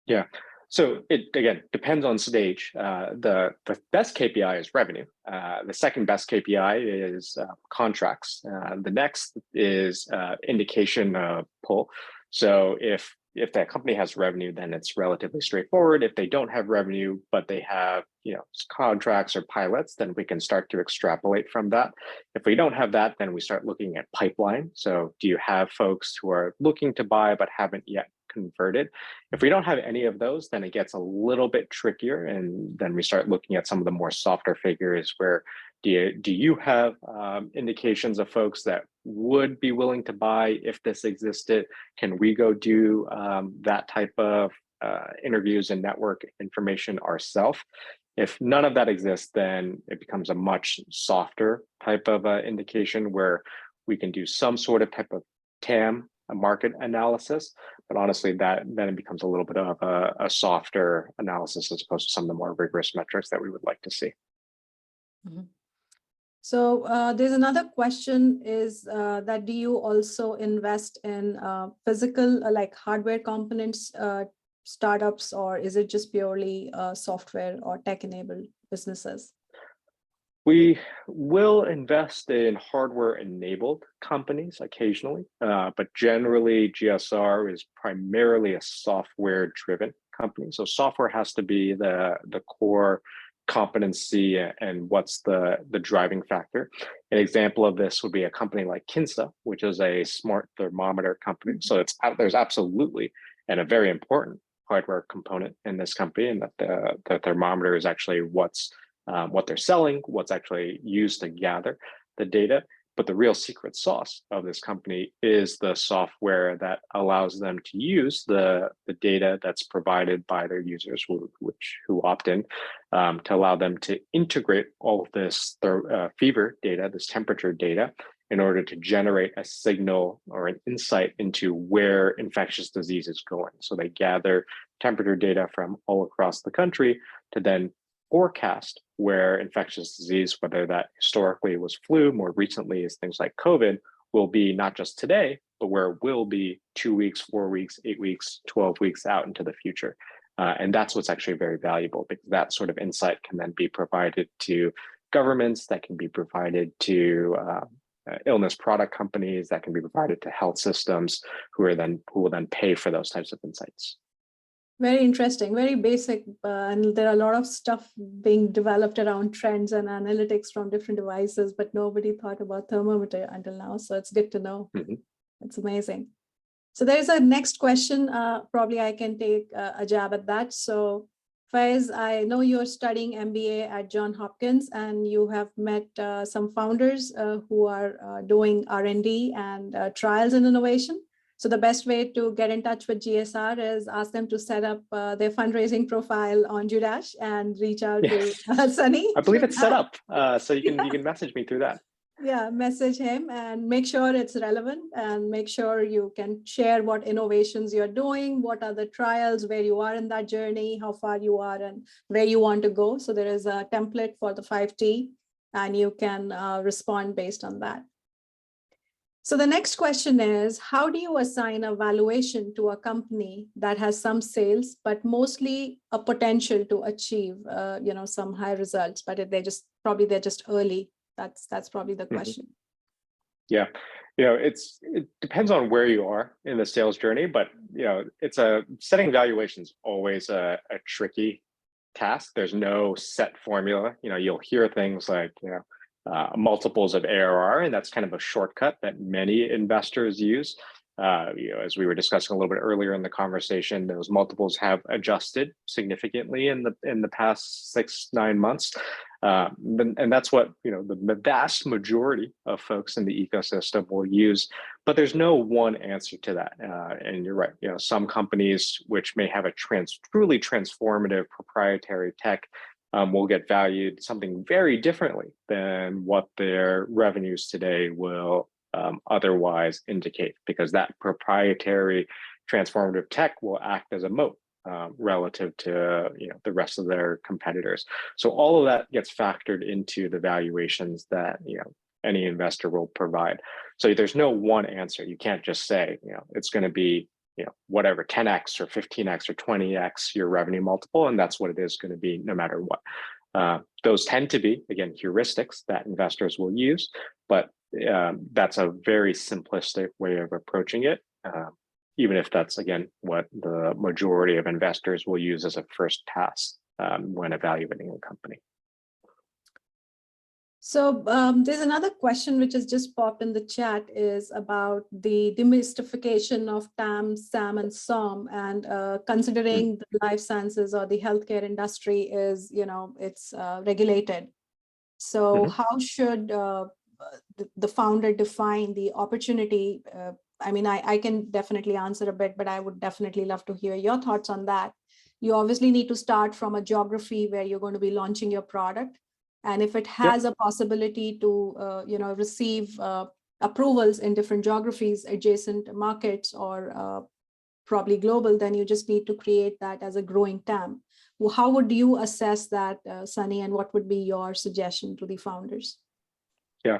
C: Yeah. So it, again, depends on stage. The best KPI is revenue. The second best KPI is contracts. The next is indication of pull. So if that company has revenue, then it's relatively straightforward. If they don't have revenue, but they have contracts or pilots, then we can start to extrapolate from that. If we don't have that, then we start looking at pipeline. So do you have folks who are looking to buy but haven't yet converted? If we don't have any of those, then it gets a little bit trickier, and then we start looking at some of the more softer figures where do you have indications of folks that would be willing to buy if this existed? Can we go do that type of interviews and network information ourselves? If none of that exists, then it becomes a much softer type of indication where we can do some sort of type of TAM, a market analysis. But honestly, then it becomes a little bit of a softer analysis as opposed to some of the more rigorous metrics that we would like to see.
B: Mm-hmm. So there's another question is that do you also invest in physical like hardware components, startups, or is it just purely software or tech-enabled businesses?
C: We will invest in hardware-enabled companies occasionally, but generally GSR is primarily a software-driven company. So software has to be the core competency and what's the driving factor. An example of this would be a company like Kinsa, which is a smart thermometer company. So there's absolutely and a very important hardware component in this company, and that the thermometer is actually what they're selling, what's actually used to gather the data. But the real secret sauce of this company is the software that allows them to use the data that's provided by their users who opt in, to allow them to integrate all of this fever data, this temperature data, in order to generate a signal or an insight into where infectious disease is going. So they gather temperature data from all across the country to then forecast where infectious disease, whether that historically was flu, more recently is things like COVID, will be not just today, but where it will be 2 weeks, 4 weeks, 8 weeks, 12 weeks out into the future. And that's what's actually very valuable, because that sort of insight can then be provided to governments, that can be provided to illness product companies, that can be provided to health systems who will then pay for those types of insights.
B: Very interesting, very basic, and there are a lot of stuff being developed around trends and analytics from different devices, but nobody thought about thermometer until now, so it's good to know.
C: Mm-hmm.
B: It's amazing. So there's a next question, probably I can take a jab at that. So Faiz, I know you're studying MBA at Johns Hopkins, and you have met some founders who are doing R&D and trials and innovation. So the best way to get in touch with GSR is ask them to set up their fundraising profile on DueDash and reach out to Sunny.
C: I believe it's set up, so you can message me through that.
B: Yeah, message him and make sure it's relevant, and make sure you can share what innovations you're doing, what are the trials, where you are in that journey, how far you are, and where you want to go. So there is a template for the 5T, and you can respond based on that. So the next question is, how do you assign a valuation to a company that has some sales, but mostly a potential to achieve, some high results, but they're just early? That's probably the question.
C: Yeah, it depends on where you are in the sales journey, but setting valuations always a tricky task. There's no set formula. You'll hear things like multiples of ARR, and that's kind of a shortcut that many investors use. As we were discussing a little bit earlier in the conversation, those multiples have adjusted significantly in the past 6-9 months, and that's what the vast majority of folks in the ecosystem will use. But there's no one answer to that, and you're right. Some companies which may have a truly transformative proprietary tech will get valued something very differently than what their revenues today will otherwise indicate, because that proprietary transformative tech will act as a moat relative to the rest of their competitors. So all of that gets factored into the valuations that any investor will provide. So there's no one answer. You can't just say it's going to be whatever 10x or 15x or 20x your revenue multiple, and that's what it is going to be no matter what. Those tend to be, again, heuristics that investors will use, but that's a very simplistic way of approaching it, even if that's, again, what the majority of investors will use as a first pass when evaluating a company.
B: So there's another question which has just popped in the chat is about the demystification of TAM, SAM, and SOM, and considering the life sciences or the healthcare industry is, it's regulated. So how should the founder define the opportunity? I mean, I can definitely answer a bit, but I would definitely love to hear your thoughts on that. You obviously need to start from a geography where you're going to be launching your product. And if it has a possibility to, receive approvals in different geographies, adjacent markets, or probably global, then you just need to create that as a growing TAM. Well, how would you assess that, Sunny, and what would be your suggestion to the founders?
C: Yeah,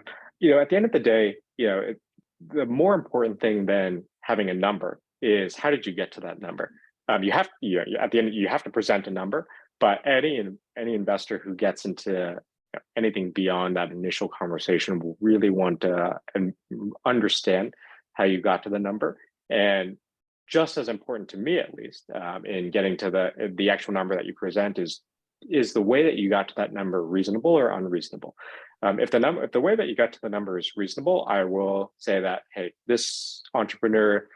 C: at the end of the day, the more important thing than having a number is how did you get to that number? At the end, you have to present a number, but any investor who gets into anything beyond that initial conversation will really want to understand how you got to the number. And just as important to me, at least, in getting to the actual number that you present is the way that you got to that number reasonable or unreasonable. If the way that you got to the number is reasonable, I will say that, hey, this entrepreneur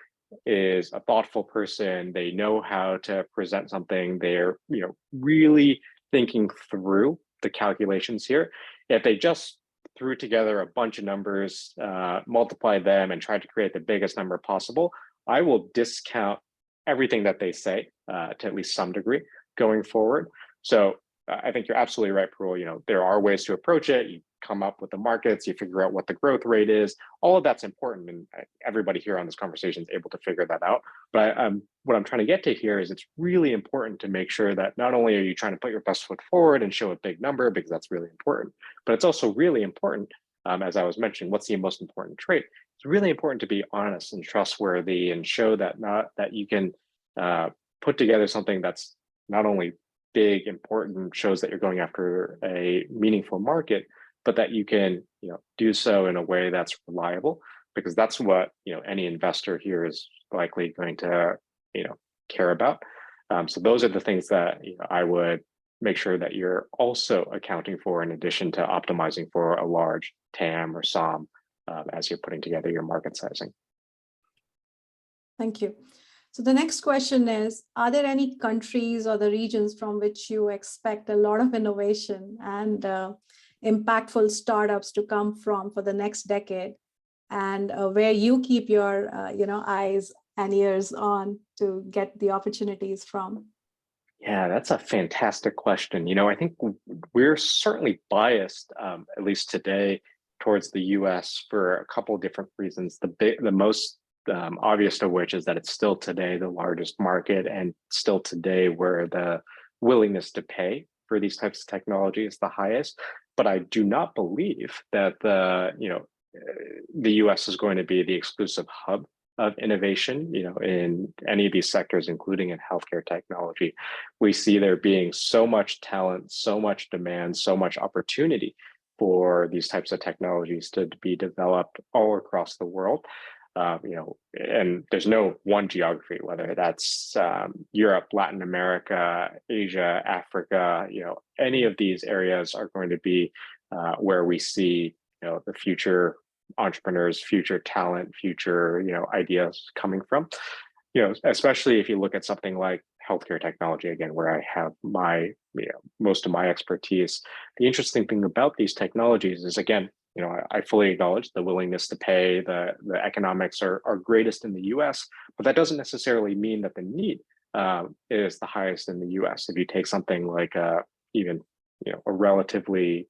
C: is a thoughtful person. They know how to present something. They're really thinking through the calculations here. If they just threw together a bunch of numbers, multiplied them, and tried to create the biggest number possible, I will discount everything that they say to at least some degree going forward. So I think you're absolutely right, Parul. There are ways to approach it. You come up with the markets, you figure out what the growth rate is. All of that's important, and everybody here on this conversation is able to figure that out. But what I'm trying to get to here is it's really important to make sure that not only are you trying to put your best foot forward and show a big number, because that's really important, but it's also really important, as I was mentioning, what's the most important trait? It's really important to be honest and trustworthy and show that you can put together something that's not only big, important, shows that you're going after a meaningful market, but that you can do so in a way that's reliable, because that's what any investor here is likely going to care about. So those are the things that I would make sure that you're also accounting for, in addition to optimizing for a large TAM or SOM as you're putting together your market sizing.
B: Thank you. So the next question is, are there any countries or the regions from which you expect a lot of innovation and impactful startups to come from for the next decade, and where you keep your eyes and ears on to get the opportunities from?
C: Yeah, that's a fantastic question. I think we're certainly biased, at least today, towards the US for a couple of different reasons. The most obvious of which is that it's still today the largest market, and still today where the willingness to pay for these types of technology is the highest. But I do not believe that the US is going to be the exclusive hub of innovation, in any of these sectors, including in healthcare technology. We see there being so much talent, so much demand, so much opportunity for these types of technologies to be developed all across the world. And there's no one geography, whether that's Europe, Latin America, Asia, Africa, any of these areas are going to be where we see, the future entrepreneurs, future talent, future, ideas coming from, especially if you look at something like healthcare technology, again, where I have my, most of my expertise. The interesting thing about these technologies is, again, I fully acknowledge the willingness to pay, the economics are greatest in the US, but that doesn't necessarily mean that the need is the highest in the US. If you take something like even a relatively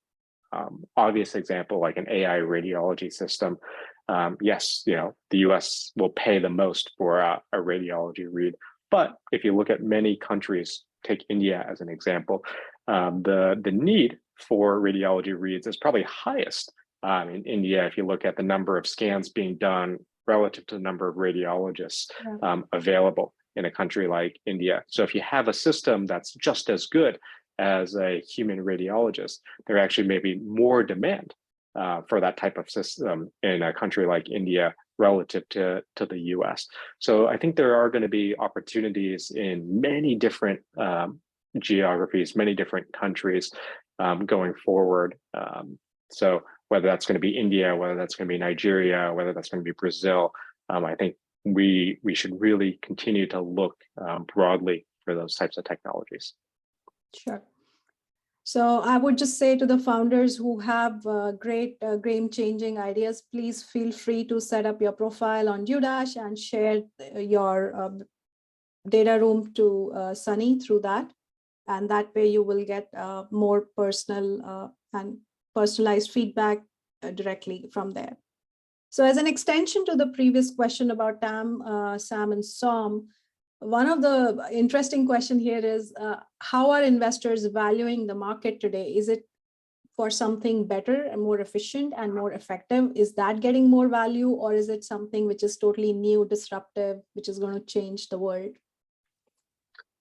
C: obvious example, like an AI radiology system, yes, the US will pay the most for a radiology read. But if you look at many countries, take India as an example, the need for radiology reads is probably highest in India. If you look at the number of scans being done relative to the number of radiologists available in a country like India. So if you have a system that's just as good as a human radiologist, there actually may be more demand for that type of system in a country like India relative to the US. So I think there are going to be opportunities in many different geographies, many different countries going forward. So whether that's going to be India, whether that's going to be Nigeria, whether that's going to be Brazil, I think we should really continue to look broadly for those types of technologies.
B: Sure. So I would just say to the founders who have great game-changing ideas, please feel free to set up your profile on DueDash and share your data room to Sunny through that. And that way you will get more personal and personalized feedback directly from there. So as an extension to the previous question about Tam, Sam, and Som, one of the interesting question here is how are investors valuing the market today? Is it for something better and more efficient and more effective? Is that getting more value, or is it something which is totally new, disruptive, which is going to change the world?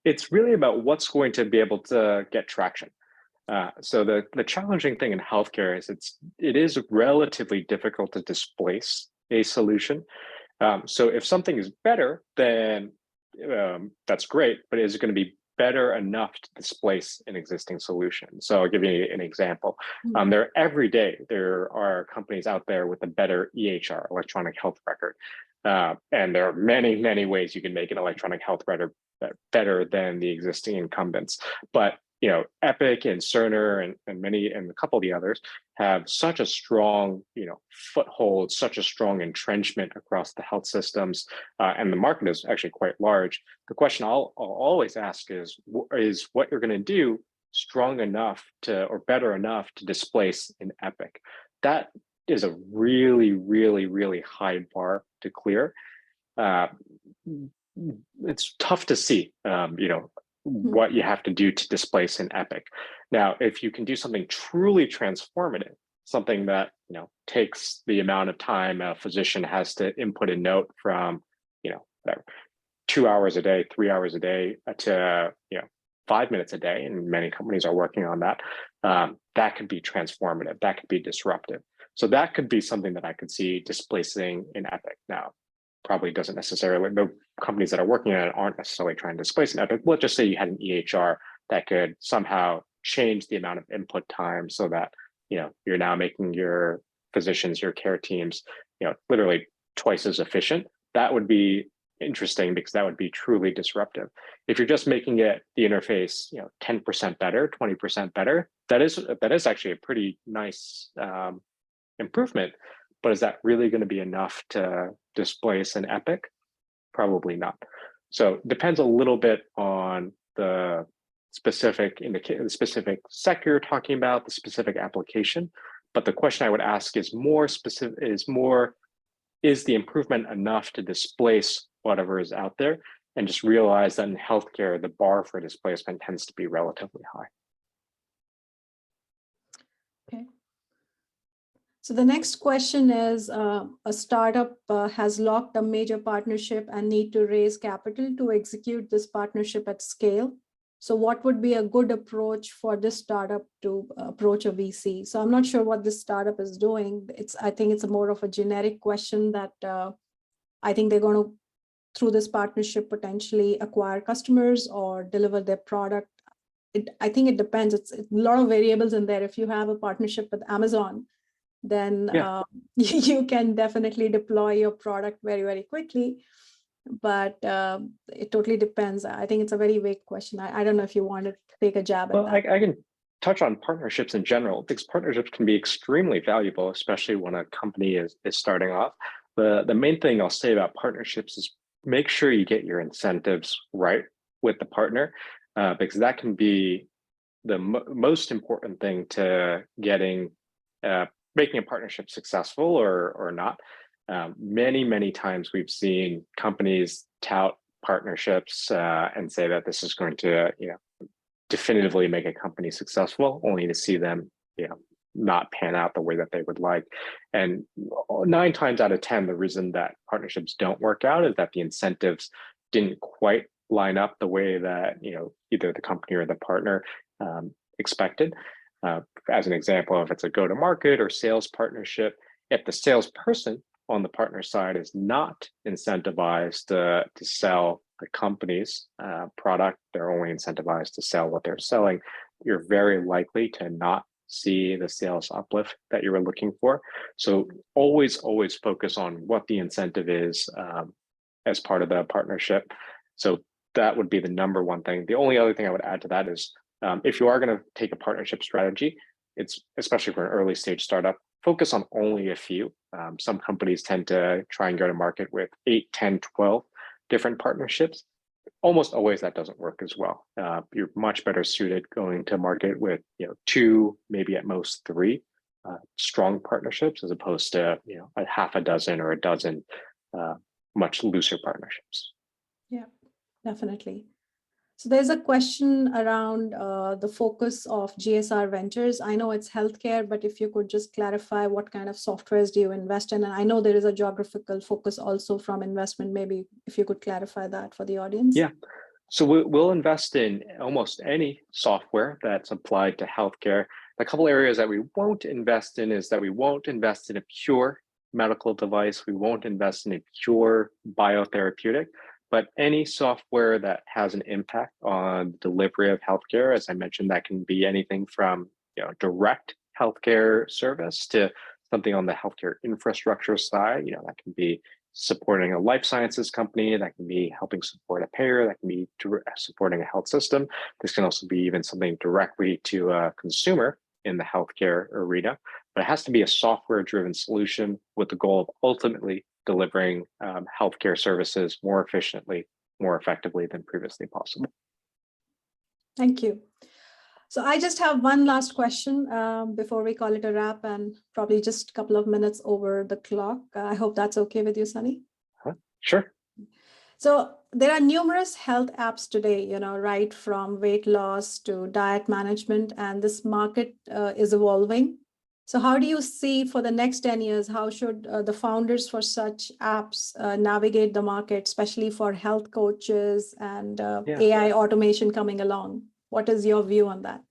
C: It's really about what's going to be able to get traction. So the challenging thing in healthcare is it is relatively difficult to displace a solution. So if something is better, then that's great, but is it going to be better enough to displace an existing solution? So I'll give you an example. Every day there are companies out there with a better EHR, electronic health record, and there are many ways you can make an electronic health record better than the existing incumbents. But Epic and Cerner and a couple of the others have such a strong, foothold, such a strong entrenchment across the health systems, and the market is actually quite large. The question I'll always ask is what you're going to do strong enough or better enough to displace an Epic? That is a really high bar to clear. It's tough to see, what you have to do to displace an Epic. Now, if you can do something truly transformative, something that takes the amount of time a physician has to input a note from 2 hours a day, 3 hours a day to 5 minutes a day, and many companies are working on that. That could be transformative. That could be disruptive. So that could be something that I could see displacing an Epic. Now, probably doesn't necessarily, the companies that are working on it aren't necessarily trying to displace an Epic. Let's just say you had an EHR that could somehow change the amount of input time so that you're now making your physicians, your care teams, literally twice as efficient. That would be interesting because that would be truly disruptive. If you're just making the interface 10% better, 20% better, that is actually a pretty nice improvement. But is that really going to be enough to displace an Epic? Probably not. So it depends a little bit on the specific sector you're talking about, the specific application. But the question I would ask is more specific, is the improvement enough to displace whatever is out there? And just realize that in healthcare, the bar for displacement tends to be relatively high.
B: Okay. So the next question is, a startup has locked a major partnership and need to raise capital to execute this partnership at scale. So what would be a good approach for this startup to approach a VC? So I'm not sure what this startup is doing. I think it's more of a generic question that I think they're going to, through this partnership, potentially acquire customers or deliver their product. I think it depends. It's a lot of variables in there. If you have a partnership with Amazon, then you can definitely deploy your product very quickly. But it totally depends. I think it's a very vague question. I don't know if you want to take a jab at that.
C: I can touch on partnerships in general, because partnerships can be extremely valuable, especially when a company is starting off. The main thing I'll say about partnerships is make sure you get your incentives right with the partner, because that can be the most important thing to making a partnership successful or not. Many times we've seen companies tout partnerships and say that this is going to definitively make a company successful, only to see them not pan out the way that they would like. And 9 times out of 10, the reason that partnerships don't work out is that the incentives didn't quite line up the way that either the company or the partner expected. As an example, if it's a go-to-market or sales partnership, if the salesperson on the partner side is not incentivized to sell the company's product, they're only incentivized to sell what they're selling, you're very likely to not see the sales uplift that you were looking for. So always focus on what the incentive is as part of the partnership. So that would be the number one thing. The only other thing I would add to that is if you are going to take a partnership strategy, it's especially for an early stage startup, focus on only a few. Some companies tend to try and go to market with 8, 10, 12 different partnerships. Almost always that doesn't work as well. You're much better suited going to market with 2, maybe at most 3 strong partnerships, as opposed to a half a dozen or a dozen much looser partnerships.
B: Yeah, definitely. So there's a question around the focus of GSR Ventures. I know it's healthcare, but if you could just clarify what kind of softwares do you invest in? And I know there is a geographical focus also from investment. Maybe if you could clarify that for the audience.
C: Yeah, so we'll invest in almost any software that's applied to healthcare. A couple areas that we won't invest in is that we won't invest in a pure medical device. We won't invest in a pure biotherapeutic. But any software that has an impact on delivery of healthcare, as I mentioned, that can be anything from direct healthcare service to something on the healthcare infrastructure side. That can be supporting a life sciences company, that can be helping support a payer, that can be supporting a health system. This can also be even something directly to a consumer in the healthcare arena. But it has to be a software-driven solution with the goal of ultimately delivering healthcare services more efficiently, more effectively than previously possible.
B: Thank you. So I just have one last question before we call it a wrap, and probably just a couple of minutes over the clock. I hope that's okay with you, Sunny.
C: Sure.
B: So there are numerous health apps today, right from weight loss to diet management, and this market is evolving. So how do you see for the next 10 years, how should the founders for such apps navigate the market, especially for health coaches and AI automation coming along? What is your view on that?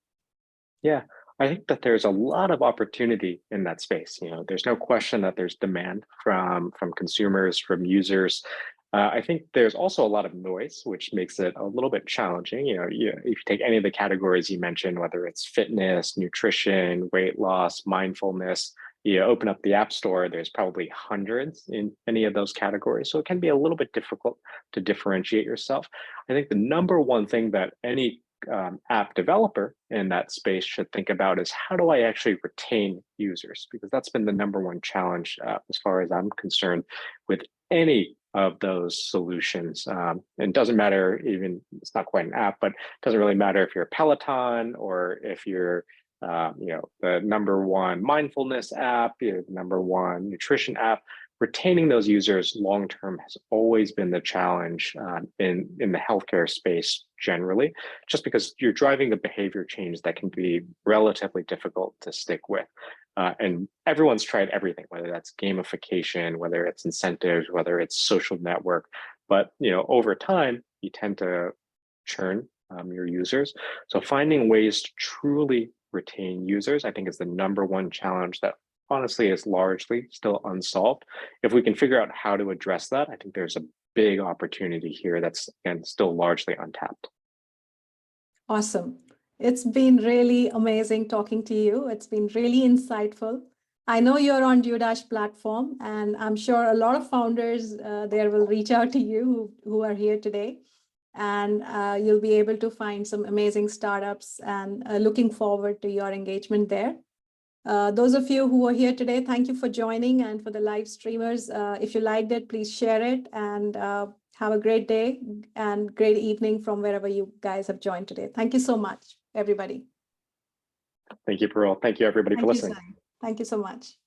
C: Yeah, I think that there's a lot of opportunity in that space. There's no question that there's demand from consumers, from users. I think there's also a lot of noise, which makes it a little bit challenging. If you take any of the categories you mentioned, whether it's fitness, nutrition, weight loss, mindfulness, you open up the App Store, there's probably hundreds in any of those categories. So it can be a little bit difficult to differentiate yourself. I think the number one thing that any app developer in that space should think about is, how do I actually retain users? Because that's been the number one challenge as far as I'm concerned with any of those solutions. And it doesn't matter, even it's not quite an app, but it doesn't really matter if you're a Peloton or if you're the number one mindfulness app, the number one nutrition app. Retaining those users long-term has always been the challenge in the healthcare space generally, just because you're driving the behavior change that can be relatively difficult to stick with. And everyone's tried everything, whether that's gamification, whether it's incentives, whether it's social network. But over time, you tend to churn your users. So finding ways to truly retain users, I think, is the number one challenge that honestly is largely still unsolved. If we can figure out how to address that, I think there's a big opportunity here that's, again, still largely untapped.
B: Awesome. It's been really amazing talking to you. It's been really insightful. I know you're on DueDash platform, and I'm sure a lot of founders there will reach out to you who are here today. And you'll be able to find some amazing startups, and looking forward to your engagement there. Those of you who are here today, thank you for joining, and for the live streamers, if you liked it, please share it, and have a great day and great evening from wherever you guys have joined today. Thank you so much, everybody.
C: Thank you, Parul. Thank you, everybody, for listening.
B: Thank you so much.